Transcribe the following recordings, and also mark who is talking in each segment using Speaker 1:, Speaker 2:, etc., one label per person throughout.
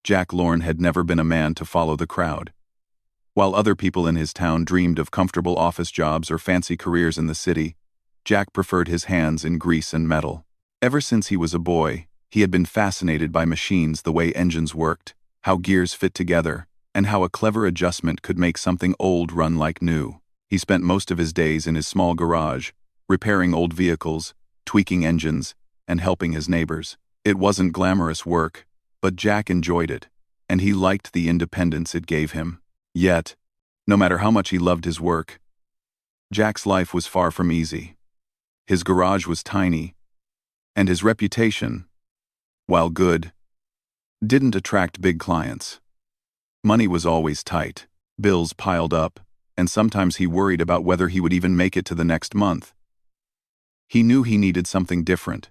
Speaker 1: Jack Lorne had never been a man to follow the crowd. While other people in his town dreamed of comfortable office jobs or fancy careers in the city, Jack preferred his hands in grease and metal. Ever since he was a boy, he had been fascinated by machines, the way engines worked, how gears fit together, and how a clever adjustment could make something old run like new. He spent most of his days in his small garage, repairing old vehicles, tweaking engines, and helping his neighbors. It wasn't glamorous work, but Jack enjoyed it, and he liked the independence it gave him. Yet, no matter how much he loved his work, Jack's life was far from easy. His garage was tiny, and his reputation, while good, didn't attract big clients. Money was always tight, bills piled up, and sometimes he worried about whether he would even make it to the next month. He knew he needed something different,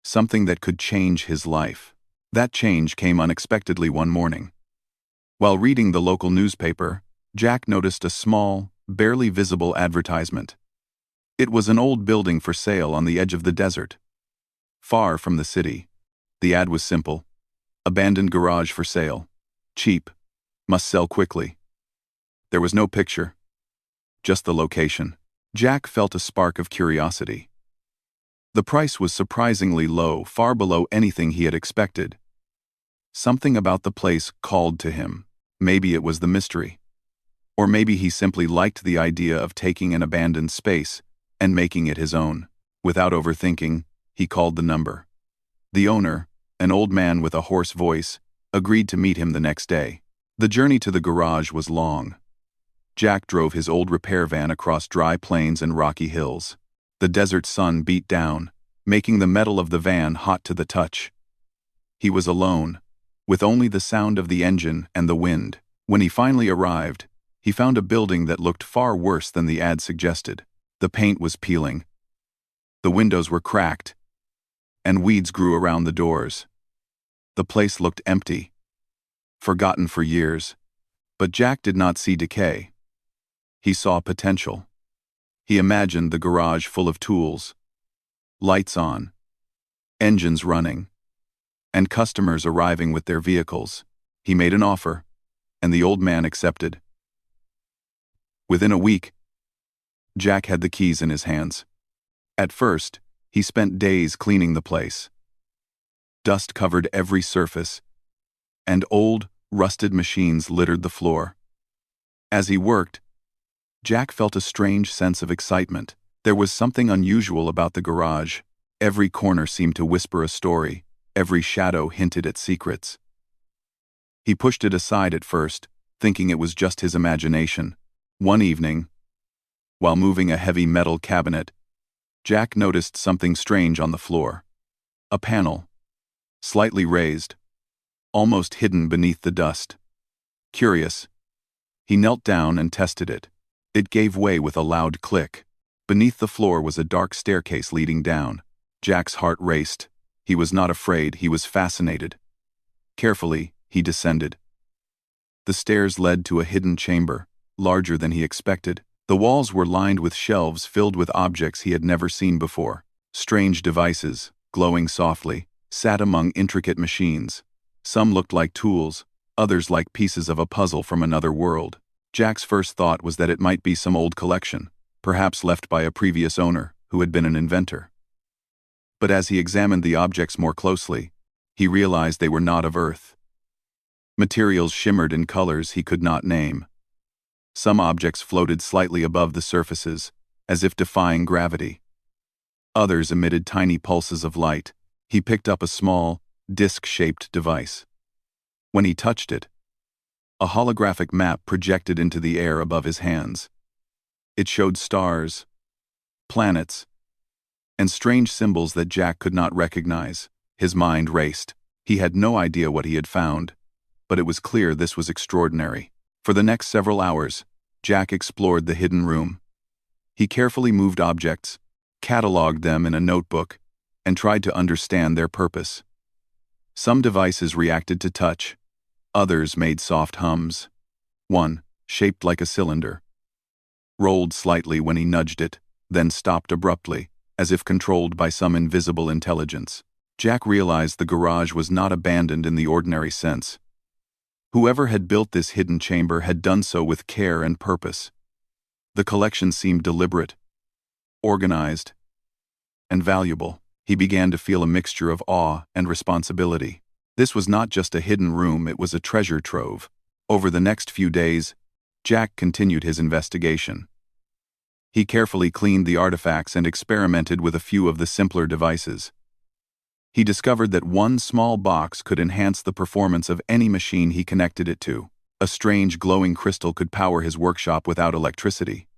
Speaker 1: something that could change his life. That change came unexpectedly one morning. While reading the local newspaper, Jack noticed a small, barely visible advertisement. It was an old building for sale on the edge of the desert, far from the city. The ad was simple: abandoned garage for sale, cheap, must sell quickly. There was no picture, just the location. Jack felt a spark of curiosity. The price was surprisingly low, far below anything he had expected. Something about the place called to him. Maybe it was the mystery. Or maybe he simply liked the idea of taking an abandoned space and making it his own. Without overthinking, he called the number. The owner, an old man with a hoarse voice, agreed to meet him the next day. The journey to the garage was long. Jack drove his old repair van across dry plains and rocky hills. The desert sun beat down, making the metal of the van hot to the touch. He was alone, with only the sound of the engine and the wind. When he finally arrived, he found a building that looked far worse than the ad suggested. The paint was peeling. The windows were cracked, and weeds grew around the doors. The place looked empty, forgotten for years. But Jack did not see decay. He saw potential. He imagined the garage full of tools, lights on, engines running, and customers arriving with their vehicles. He made an offer, and the old man accepted. Within a week, Jack had the keys in his hands. At first, he spent days cleaning the place. Dust covered every surface, and old, rusted machines littered the floor. As he worked, Jack felt a strange sense of excitement. There was something unusual about the garage. Every corner seemed to whisper a story. Every shadow hinted at secrets. He pushed it aside at first, thinking it was just his imagination. One evening, while moving a heavy metal cabinet, Jack noticed something strange on the floor. A panel, slightly raised, almost hidden beneath the dust. Curious, he knelt down and tested it. It gave way with a loud click. Beneath the floor was a dark staircase leading down. Jack's heart raced. He was not afraid, he was fascinated. Carefully, he descended. The stairs led to a hidden chamber, larger than he expected. The walls were lined with shelves filled with objects he had never seen before. Strange devices, glowing softly, sat among intricate machines. Some looked like tools, others like pieces of a puzzle from another world. Jack's first thought was that it might be some old collection, perhaps left by a previous owner who had been an inventor. But as he examined the objects more closely, he realized they were not of Earth. Materials shimmered in colors he could not name. Some objects floated slightly above the surfaces, as if defying gravity. Others emitted tiny pulses of light. He picked up a small, disc-shaped device. When he touched it, a holographic map projected into the air above his hands. It showed stars, planets, and strange symbols that Jack could not recognize. His mind raced. He had no idea what he had found, but it was clear this was extraordinary. For the next several hours, Jack explored the hidden room. He carefully moved objects, cataloged them in a notebook, and tried to understand their purpose. Some devices reacted to touch. Others made soft hums. One, shaped like a cylinder, rolled slightly when he nudged it, then stopped abruptly, as if controlled by some invisible intelligence. Jack realized the garage was not abandoned in the ordinary sense. Whoever had built this hidden chamber had done so with care and purpose. The collection seemed deliberate, organized, and valuable. He began to feel a mixture of awe and responsibility. This was not just a hidden room, it was a treasure trove. Over the next few days, Jack continued his investigation. He carefully cleaned the artifacts and experimented with a few of the simpler devices. He discovered that one small box could enhance the performance of any machine he connected it to. A strange glowing crystal could power his workshop without electricity.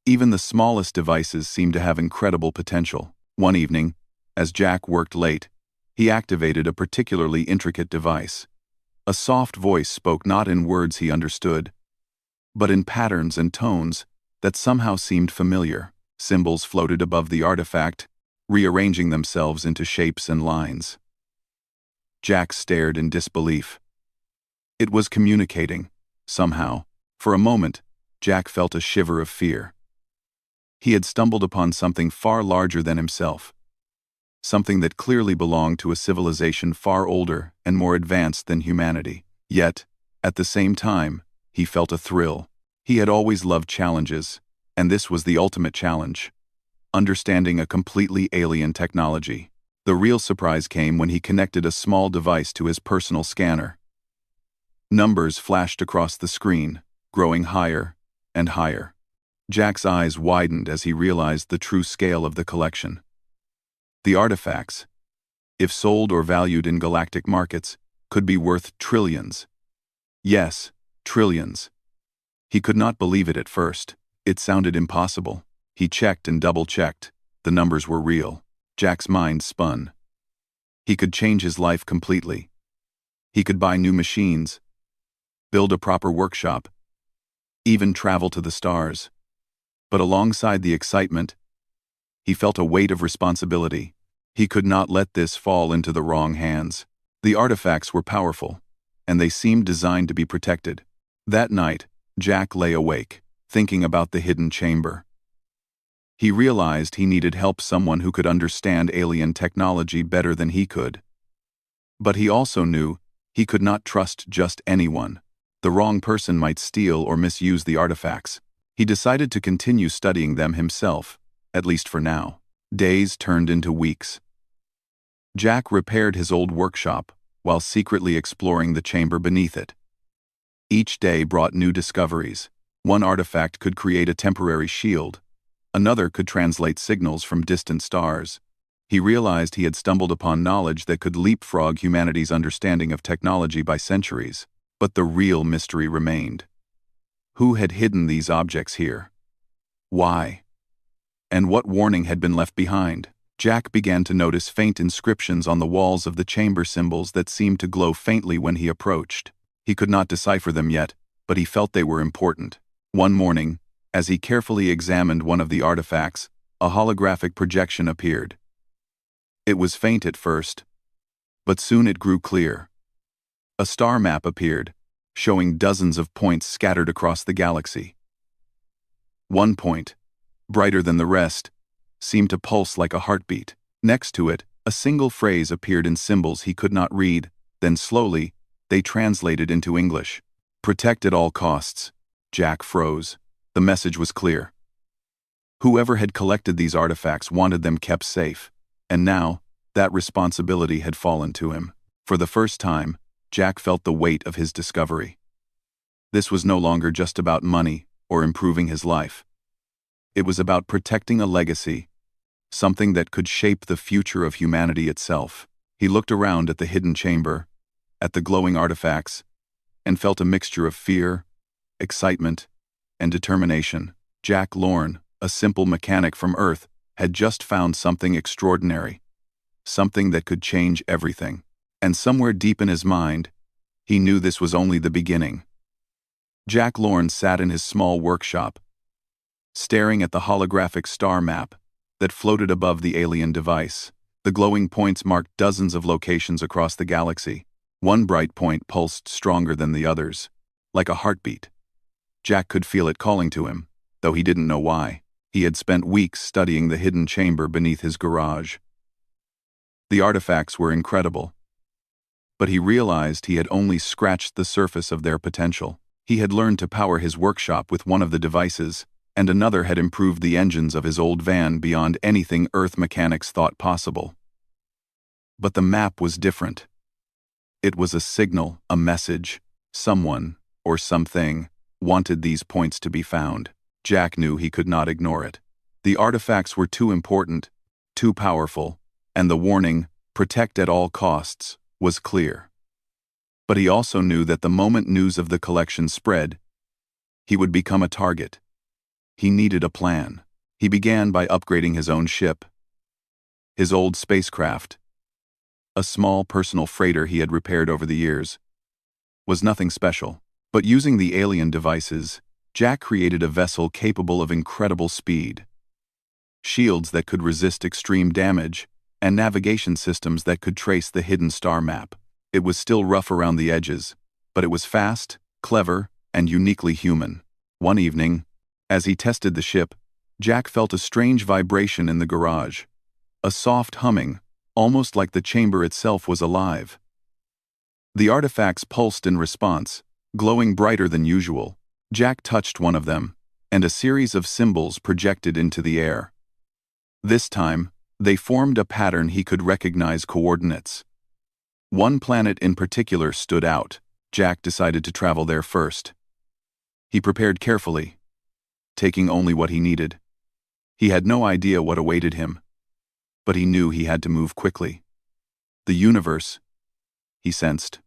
Speaker 1: Even the smallest devices seemed to have incredible potential. One evening, as Jack worked late, he activated a particularly intricate device. A soft voice spoke not in words he understood, but in patterns and tones that somehow seemed familiar. Symbols floated above the artifact, rearranging themselves into shapes and lines. Jack stared in disbelief. It was communicating, somehow. For a moment, Jack felt a shiver of fear. He had stumbled upon something far larger than himself. Something that clearly belonged to a civilization far older and more advanced than humanity. Yet, at the same time, he felt a thrill. He had always loved challenges, and this was the ultimate challenge. Understanding a completely alien technology. The real surprise came when he connected a small device to his personal scanner. Numbers flashed across the screen, growing higher and higher. Jack's eyes widened as he realized the true scale of the collection. The artifacts, if sold or valued in galactic markets, could be worth trillions. Yes, trillions. He could not believe it at first. It sounded impossible. He checked and double-checked. The numbers were real. Jack's mind spun. He could change his life completely. He could buy new machines, build a proper workshop, even travel to the stars. But alongside the excitement, he felt a weight of responsibility. He could not let this fall into the wrong hands. The artifacts were powerful, and they seemed designed to be protected. That night, Jack lay awake, thinking about the hidden chamber. He realized he needed help, someone who could understand alien technology better than he could. But he also knew he could not trust just anyone. The wrong person might steal or misuse the artifacts. He decided to continue studying them himself, at least for now. Days turned into weeks. Jack repaired his old workshop while secretly exploring the chamber beneath it. Each day brought new discoveries. One artifact could create a temporary shield. Another could translate signals from distant stars. He realized he had stumbled upon knowledge that could leapfrog humanity's understanding of technology by centuries. But the real mystery remained. Who had hidden these objects here? Why? And what warning had been left behind? Jack began to notice faint inscriptions on the walls of the chamber, symbols that seemed to glow faintly when he approached. He could not decipher them yet, but he felt they were important. One morning, as he carefully examined one of the artifacts, a holographic projection appeared. It was faint at first, but soon it grew clear. A star map appeared, showing dozens of points scattered across the galaxy. One point, brighter than the rest, seemed to pulse like a heartbeat. Next to it, a single phrase appeared in symbols he could not read, then slowly, they translated into English. Protect at all costs. Jack froze. The message was clear. Whoever had collected these artifacts wanted them kept safe, and now, that responsibility had fallen to him. For the first time, Jack felt the weight of his discovery. This was no longer just about money or improving his life. It was about protecting a legacy, something that could shape the future of humanity itself. He looked around at the hidden chamber, at the glowing artifacts, and felt a mixture of fear, excitement, and determination. Jack Lorne, a simple mechanic from Earth, had just found something extraordinary, something that could change everything. And somewhere deep in his mind, he knew this was only the beginning. Jack Lorne sat in his small workshop, staring at the holographic star map that floated above the alien device. The glowing points marked dozens of locations across the galaxy. One bright point pulsed stronger than the others, like a heartbeat. Jack could feel it calling to him, though he didn't know why. He had spent weeks studying the hidden chamber beneath his garage. The artifacts were incredible, but he realized he had only scratched the surface of their potential. He had learned to power his workshop with one of the devices, and another had improved the engines of his old van beyond anything Earth mechanics thought possible. But the map was different. It was a signal, a message. Someone, or something, wanted these points to be found. Jack knew he could not ignore it. The artifacts were too important, too powerful, and the warning, "Protect at all costs," was clear. But he also knew that the moment news of the collection spread, he would become a target. He needed a plan. He began by upgrading his own ship. His old spacecraft, a small personal freighter he had repaired over the years, was nothing special. But using the alien devices, Jack created a vessel capable of incredible speed. Shields that could resist extreme damage, and navigation systems that could trace the hidden star map. It was still rough around the edges, but it was fast, clever, and uniquely human. One evening, as he tested the ship, Jack felt a strange vibration in the garage. A soft humming, almost like the chamber itself was alive. The artifacts pulsed in response, glowing brighter than usual. Jack touched one of them, and a series of symbols projected into the air. This time, they formed a pattern he could recognize coordinates. One planet in particular stood out. Jack decided to travel there first. He prepared carefully, taking only what he needed. He had no idea what awaited him, but he knew he had to move quickly. The universe, he sensed,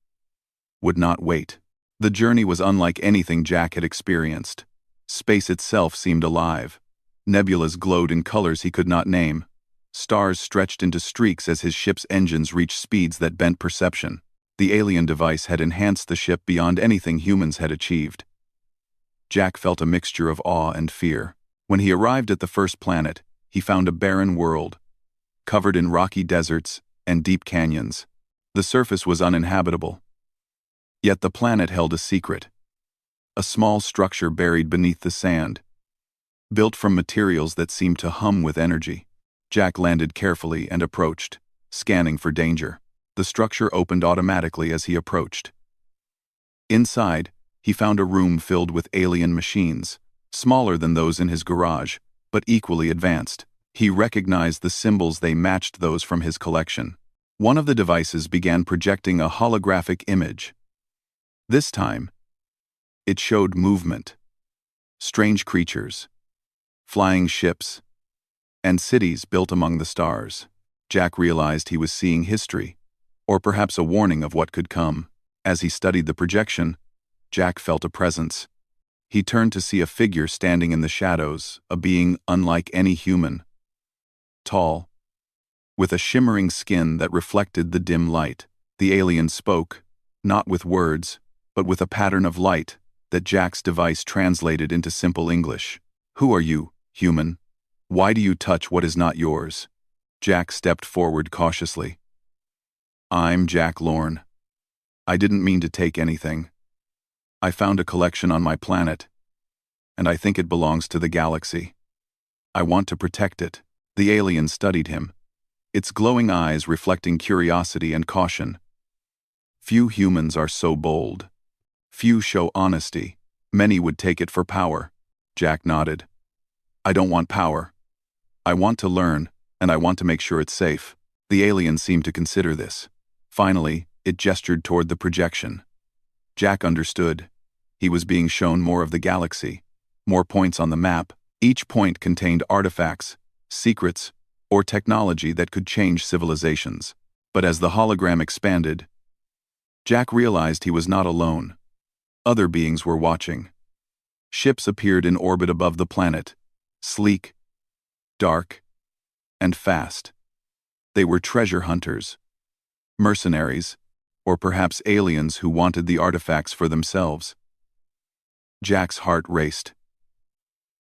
Speaker 1: would not wait. The journey was unlike anything Jack had experienced. Space itself seemed alive. Nebulas glowed in colors he could not name. Stars stretched into streaks as his ship's engines reached speeds that bent perception. The alien device had enhanced the ship beyond anything humans had achieved. Jack felt a mixture of awe and fear. When he arrived at the first planet, he found a barren world, covered in rocky deserts and deep canyons. The surface was uninhabitable. Yet the planet held a secret. A small structure buried beneath the sand, built from materials that seemed to hum with energy. Jack landed carefully and approached, scanning for danger. The structure opened automatically as he approached. Inside, he found a room filled with alien machines, smaller than those in his garage, but equally advanced. He recognized the symbols; they matched those from his collection. One of the devices began projecting a holographic image. This time, it showed movement, strange creatures, flying ships, and cities built among the stars. Jack realized he was seeing history, or perhaps a warning of what could come. As he studied the projection, Jack felt a presence. He turned to see a figure standing in the shadows, a being unlike any human. Tall, with a shimmering skin that reflected the dim light. The alien spoke, not with words, but with a pattern of light that Jack's device translated into simple English. "Who are you, human? Why do you touch what is not yours?" Jack stepped forward cautiously. "I'm Jack Lorne. I didn't mean to take anything. I found a collection on my planet, and I think it belongs to the galaxy. I want to protect it." The alien studied him, its glowing eyes reflecting curiosity and caution. Few humans are so bold. Few show honesty. Many would take it for power. Jack nodded. "I don't want power. I want to learn, and I want to make sure it's safe." The alien seemed to consider this. Finally, it gestured toward the projection. Jack understood. He was being shown more of the galaxy, more points on the map. Each point contained artifacts, secrets, or technology that could change civilizations. But as the hologram expanded, Jack realized he was not alone. Other beings were watching. Ships appeared in orbit above the planet, sleek, dark, and fast. They were treasure hunters, mercenaries, or perhaps aliens who wanted the artifacts for themselves. Jack's heart raced.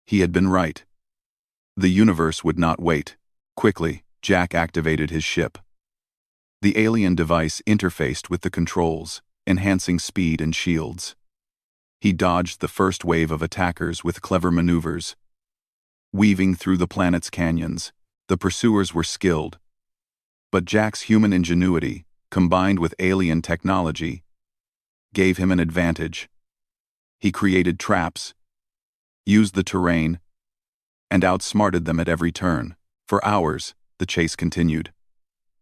Speaker 1: He had been right. The universe would not wait. Quickly, Jack activated his ship. The alien device interfaced with the controls, enhancing speed and shields. He dodged the first wave of attackers with clever maneuvers. Weaving through the planet's canyons, the pursuers were skilled, But Jack's human ingenuity, combined with alien technology, gave him an advantage. He created traps, used the terrain, and outsmarted them at every turn. For hours, the chase continued.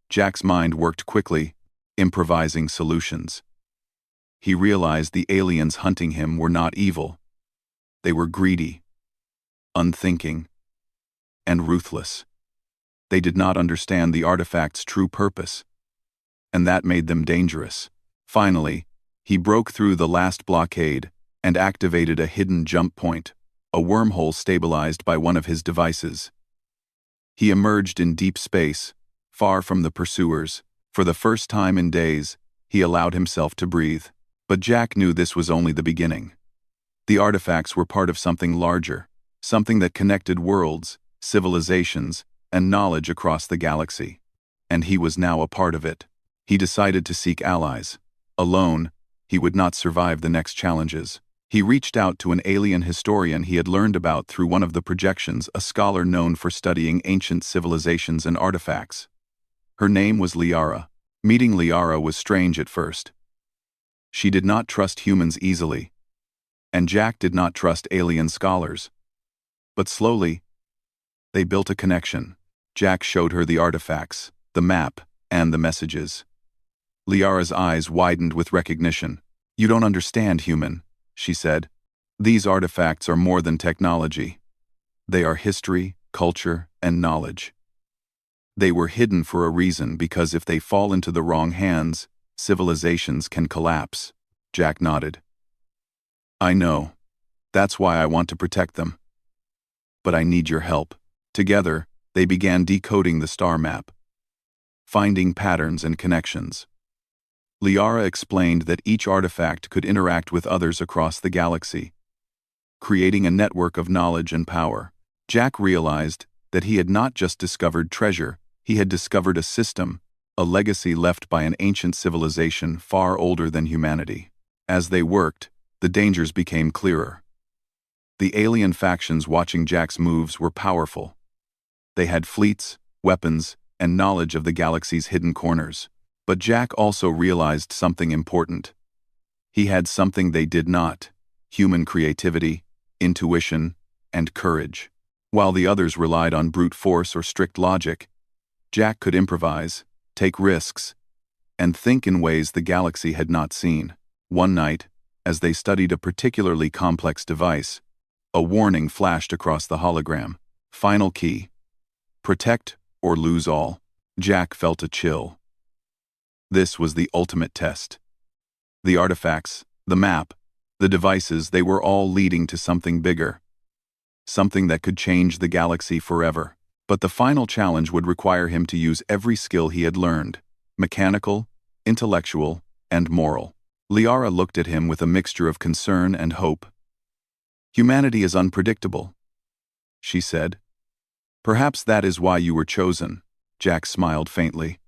Speaker 1: Jack's mind worked quickly, improvising solutions. He realized the aliens hunting him were not evil. They were greedy, unthinking, and ruthless. They did not understand the artifact's true purpose, and that made them dangerous. Finally, he broke through the last blockade and activated a hidden jump point, a wormhole stabilized by one of his devices. He emerged in deep space, far from the pursuers. For the first time in days, he allowed himself to breathe. But Jack knew this was only the beginning. The artifacts were part of something larger, something that connected worlds, civilizations, and knowledge across the galaxy. And he was now a part of it. He decided to seek allies. Alone, he would not survive the next challenges. He reached out to an alien historian he had learned about through one of the projections, a scholar known for studying ancient civilizations and artifacts. Her name was Liara. Meeting Liara was strange at first. She did not trust humans easily, and Jack did not trust alien scholars. But slowly, they built a connection. Jack showed her the artifacts, the map, and the messages. Liara's eyes widened with recognition. "You don't understand, human," she said. "These artifacts are more than technology. They are history, culture, and knowledge. They were hidden for a reason, because if they fall into the wrong hands, civilizations can collapse." Jack nodded. "I know. That's why I want to protect them. But I need your help." Together, they began decoding the star map, finding patterns and connections. Liara explained that each artifact could interact with others across the galaxy, creating a network of knowledge and power. Jack realized that he had not just discovered treasure, he had discovered a system, a legacy left by an ancient civilization far older than humanity. As they worked, the dangers became clearer. The alien factions watching Jack's moves were powerful. They had fleets, weapons, and knowledge of the galaxy's hidden corners. But Jack also realized something important. He had something they did not: human creativity, intuition, and courage. While the others relied on brute force or strict logic, Jack could improvise, take risks, and think in ways the galaxy had not seen. One night, as they studied a particularly complex device, a warning flashed across the hologram. "Final key. Protect or lose all." Jack felt a chill. This was the ultimate test. The artifacts, the map, the devices, they were all leading to something bigger. Something that could change the galaxy forever. But the final challenge would require him to use every skill he had learned: mechanical, intellectual, and moral. Liara looked at him with a mixture of concern and hope. "Humanity is unpredictable," she said. "Perhaps that is why you were chosen." Jack smiled faintly.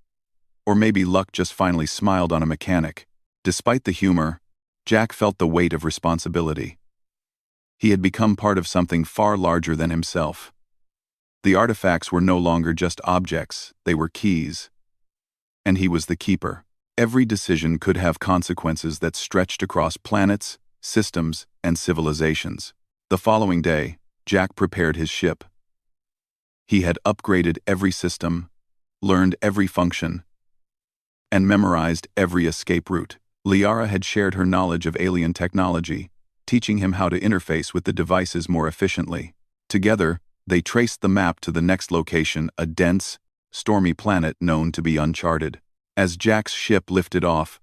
Speaker 1: Or maybe luck just finally smiled on a mechanic. Despite the humor, Jack felt the weight of responsibility. He had become part of something far larger than himself. The artifacts were no longer just objects, they were keys. And he was the keeper. Every decision could have consequences that stretched across planets, systems, and civilizations. The following day, Jack prepared his ship. He had upgraded every system, learned every function, and memorized every escape route. Liara had shared her knowledge of alien technology, teaching him how to interface with the devices more efficiently. Together, they traced the map to the next location, a dense, stormy planet known to be uncharted. As Jack's ship lifted off,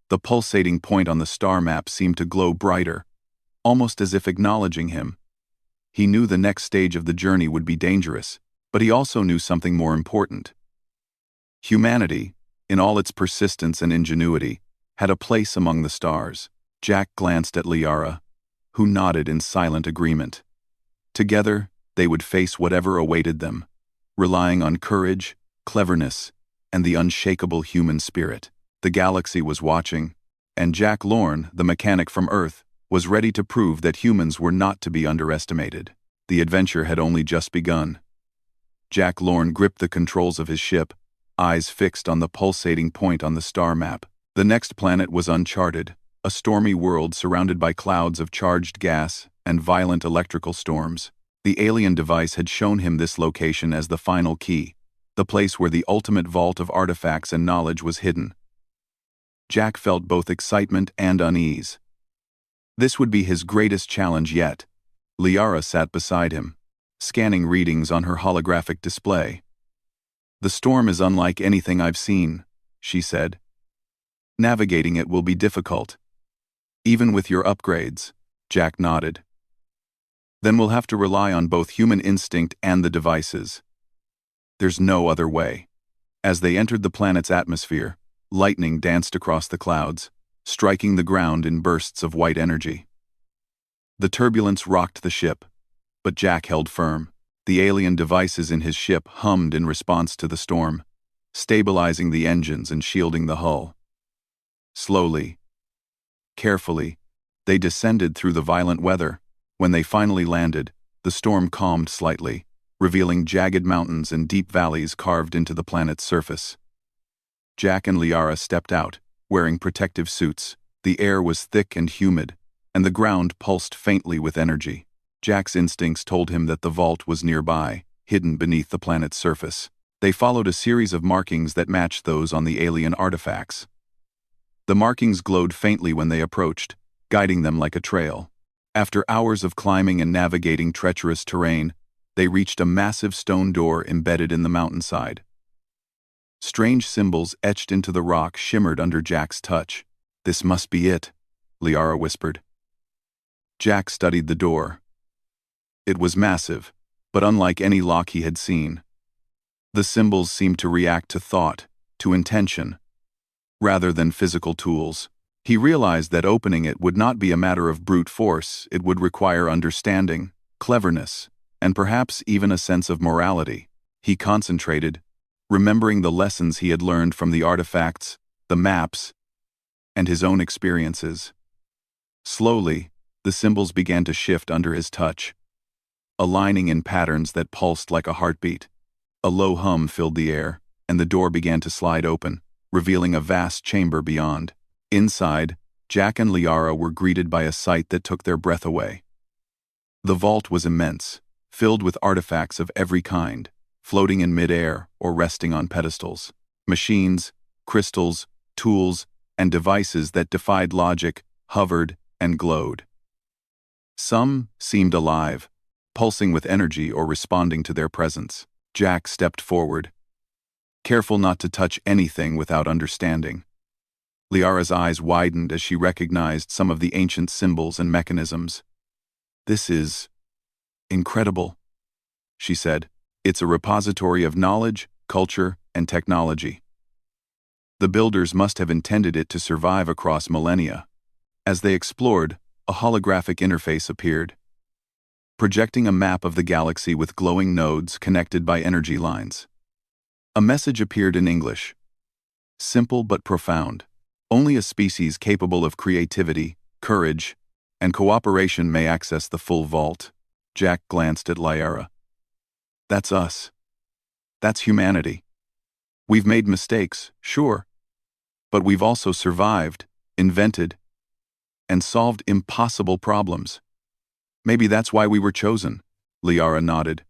Speaker 1: the pulsating point on the star map seemed to glow brighter, almost as if acknowledging him. He knew the next stage of the journey would be dangerous, but he also knew something more important. Humanity, in all its persistence and ingenuity, had a place among the stars. Jack glanced at Liara, who nodded in silent agreement. Together, they would face whatever awaited them, relying on courage, cleverness, and the unshakable human spirit. The galaxy was watching, and Jack Lorne, the mechanic from Earth, was ready to prove that humans were not to be underestimated. The adventure had only just begun. Jack Lorne gripped the controls of his ship, eyes fixed on the pulsating point on the star map. The next planet was uncharted, a stormy world surrounded by clouds of charged gas and violent electrical storms. The alien device had shown him this location as the final key, the place where the ultimate vault of artifacts and knowledge was hidden. Jack felt both excitement and unease. This would be his greatest challenge yet. Liara sat beside him, scanning readings on her holographic display. "The storm is unlike anything I've seen," she said. "Navigating it will be difficult. Even with your upgrades," Jack nodded. "Then we'll have to rely on both human instinct and the devices. There's no other way." As they entered the planet's atmosphere, lightning danced across the clouds, striking the ground in bursts of white energy. The turbulence rocked the ship, but Jack held firm. The alien devices in his ship hummed in response to the storm, stabilizing the engines and shielding the hull. Slowly, carefully, they descended through the violent weather. When they finally landed, the storm calmed slightly, revealing jagged mountains and deep valleys carved into the planet's surface. Jack and Liara stepped out, wearing protective suits. The air was thick and humid, and the ground pulsed faintly with energy. Jack's instincts told him that the vault was nearby, hidden beneath the planet's surface. They followed a series of markings that matched those on the alien artifacts. The markings glowed faintly when they approached, guiding them like a trail. After hours of climbing and navigating treacherous terrain, they reached a massive stone door embedded in the mountainside. Strange symbols etched into the rock shimmered under Jack's touch. "This must be it," Liara whispered. Jack studied the door. It was massive, but unlike any lock he had seen. The symbols seemed to react to thought, to intention, rather than physical tools. He realized that opening it would not be a matter of brute force. It would require understanding, cleverness, and perhaps even a sense of morality. He concentrated, remembering the lessons he had learned from the artifacts, the maps, and his own experiences. Slowly, the symbols began to shift under his touch, aligning in patterns that pulsed like a heartbeat. A low hum filled the air, and the door began to slide open, revealing a vast chamber beyond. Inside, Jack and Liara were greeted by a sight that took their breath away. The vault was immense, filled with artifacts of every kind, floating in mid-air or resting on pedestals. Machines, crystals, tools, and devices that defied logic hovered and glowed. Some seemed alive, pulsing with energy or responding to their presence. Jack stepped forward, careful not to touch anything without understanding. Liara's eyes widened as she recognized some of the ancient symbols and mechanisms. "This is incredible," she said. "It's a repository of knowledge, culture, and technology. The builders must have intended it to survive across millennia." As they explored, a holographic interface appeared, projecting a map of the galaxy with glowing nodes connected by energy lines. A message appeared in English. Simple but profound. "Only a species capable of creativity, courage, and cooperation may access the full vault." Jack glanced at Liara. "That's us. That's humanity. We've made mistakes, sure, but we've also survived, invented, and solved impossible problems. Maybe that's why we were chosen," Liara nodded.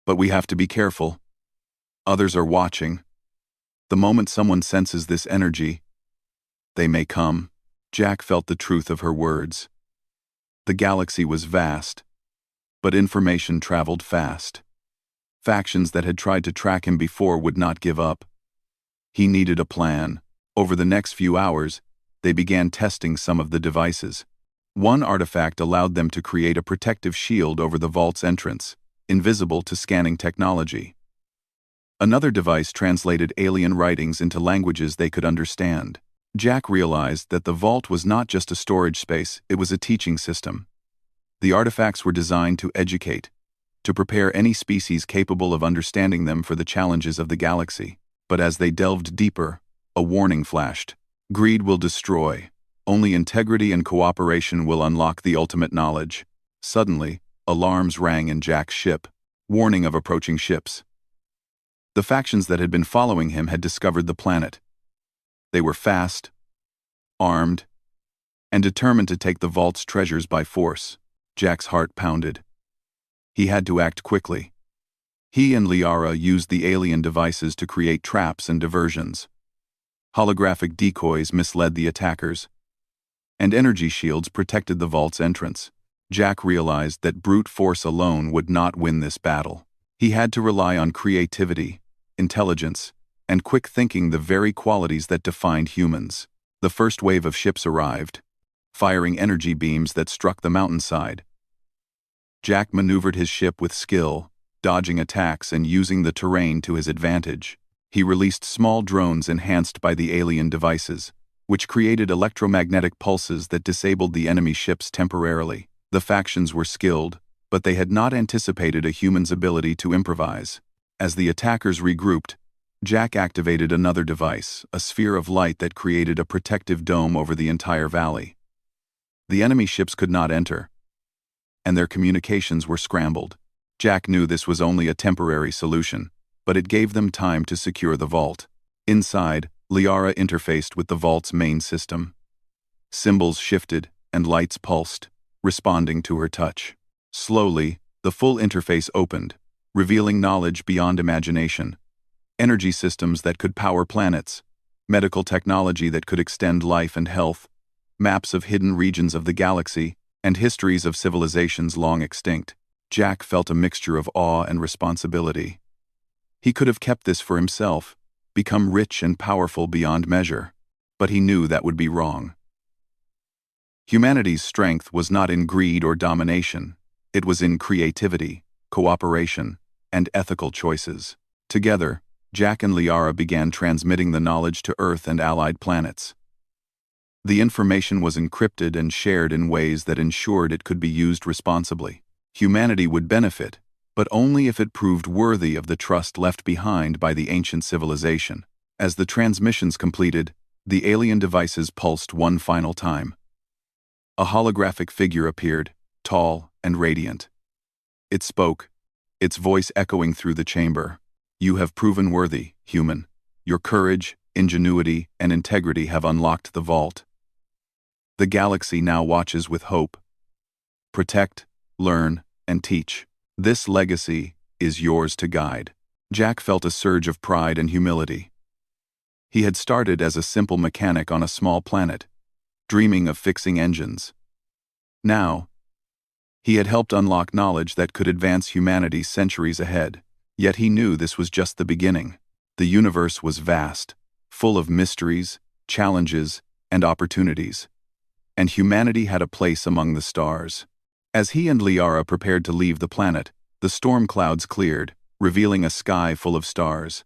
Speaker 1: "But we have to be careful. Others are watching. The moment someone senses this energy, they may come." Jack felt the truth of her words. The galaxy was vast, but information traveled fast. Factions that had tried to track him before would not give up. He needed a plan. Over the next few hours, they began testing some of the devices. One artifact allowed them to create a protective shield over the vault's entrance, invisible to scanning technology. Another device translated alien writings into languages they could understand. Jack realized that the vault was not just a storage space, it was a teaching system. The artifacts were designed to educate, to prepare any species capable of understanding them for the challenges of the galaxy. But as they delved deeper, a warning flashed. Greed will destroy. Only integrity and cooperation will unlock the ultimate knowledge. Suddenly, alarms rang in Jack's ship, warning of approaching ships. The factions that had been following him had discovered the planet. They were fast, armed, and determined to take the vault's treasures by force. Jack's heart pounded. He had to act quickly. He and Liara used the alien devices to create traps and diversions. Holographic decoys misled the attackers, and energy shields protected the vault's entrance. Jack realized that brute force alone would not win this battle. He had to rely on creativity, intelligence, and quick thinking, the very qualities that defined humans. The first wave of ships arrived, firing energy beams that struck the mountainside. Jack maneuvered his ship with skill, dodging attacks and using the terrain to his advantage. He released small drones enhanced by the alien devices, which created electromagnetic pulses that disabled the enemy ships temporarily. The factions were skilled, but they had not anticipated a human's ability to improvise. As the attackers regrouped, Jack activated another device, a sphere of light that created a protective dome over the entire valley. The enemy ships could not enter, and their communications were scrambled. Jack knew this was only a temporary solution, but it gave them time to secure the vault. Inside, Liara interfaced with the vault's main system. Symbols shifted and lights pulsed, responding to her touch. Slowly, the full interface opened, revealing knowledge beyond imagination. Energy systems that could power planets, medical technology that could extend life and health, maps of hidden regions of the galaxy, and histories of civilizations long extinct. Jack felt a mixture of awe and responsibility. He could have kept this for himself, become rich and powerful beyond measure, but he knew that would be wrong. Humanity's strength was not in greed or domination. It was in creativity, cooperation, and ethical choices. Together, Jack and Liara began transmitting the knowledge to Earth and allied planets. The information was encrypted and shared in ways that ensured it could be used responsibly. Humanity would benefit, but only if it proved worthy of the trust left behind by the ancient civilization. As the transmissions completed, the alien devices pulsed one final time. A holographic figure appeared, tall and radiant. It spoke, its voice echoing through the chamber. "You have proven worthy, human. Your courage, ingenuity, and integrity have unlocked the vault. The galaxy now watches with hope. Protect, learn, and teach. This legacy is yours to guide." Jack felt a surge of pride and humility. He had started as a simple mechanic on a small planet, dreaming of fixing engines. Now, he had helped unlock knowledge that could advance humanity centuries ahead. Yet he knew this was just the beginning. The universe was vast, full of mysteries, challenges, and opportunities. And humanity had a place among the stars. As he and Liara prepared to leave the planet, the storm clouds cleared, revealing a sky full of stars.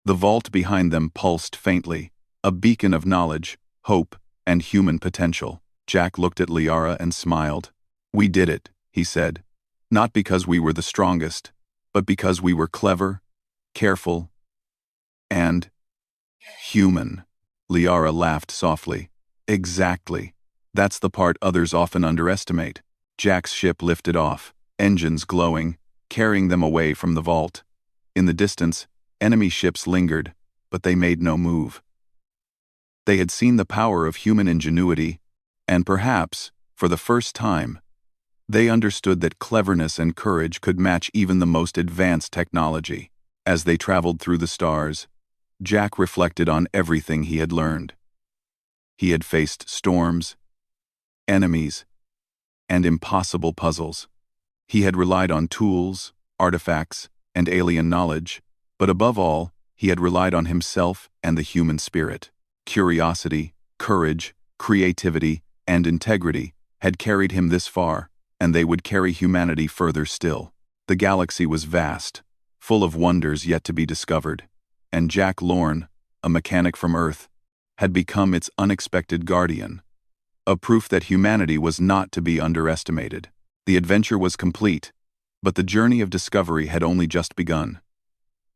Speaker 1: The vault behind them pulsed faintly, a beacon of knowledge, hope, and human potential. Jack looked at Liara and smiled. "We did it," he said. "Not because we were the strongest, but because we were clever, careful, and human." Liara laughed softly. "Exactly. That's the part others often underestimate." Jack's ship lifted off, engines glowing, carrying them away from the vault. In the distance, enemy ships lingered, but they made no move. They had seen the power of human ingenuity, and perhaps, for the first time, they understood that cleverness and courage could match even the most advanced technology. As they traveled through the stars, Jack reflected on everything he had learned. He had faced storms, enemies, and impossible puzzles. He had relied on tools, artifacts, and alien knowledge, but above all, he had relied on himself and the human spirit. Curiosity, courage, creativity, and integrity had carried him this far, and they would carry humanity further still. The galaxy was vast, full of wonders yet to be discovered, and Jack Lorne, a mechanic from Earth, had become its unexpected guardian. A proof that humanity was not to be underestimated. The adventure was complete, but the journey of discovery had only just begun.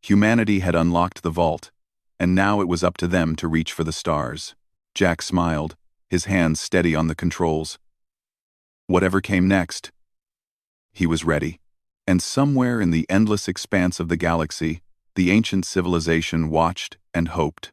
Speaker 1: Humanity had unlocked the vault, and now it was up to them to reach for the stars. Jack smiled, his hands steady on the controls. Whatever came next, he was ready. And somewhere in the endless expanse of the galaxy, The ancient civilization watched and hoped.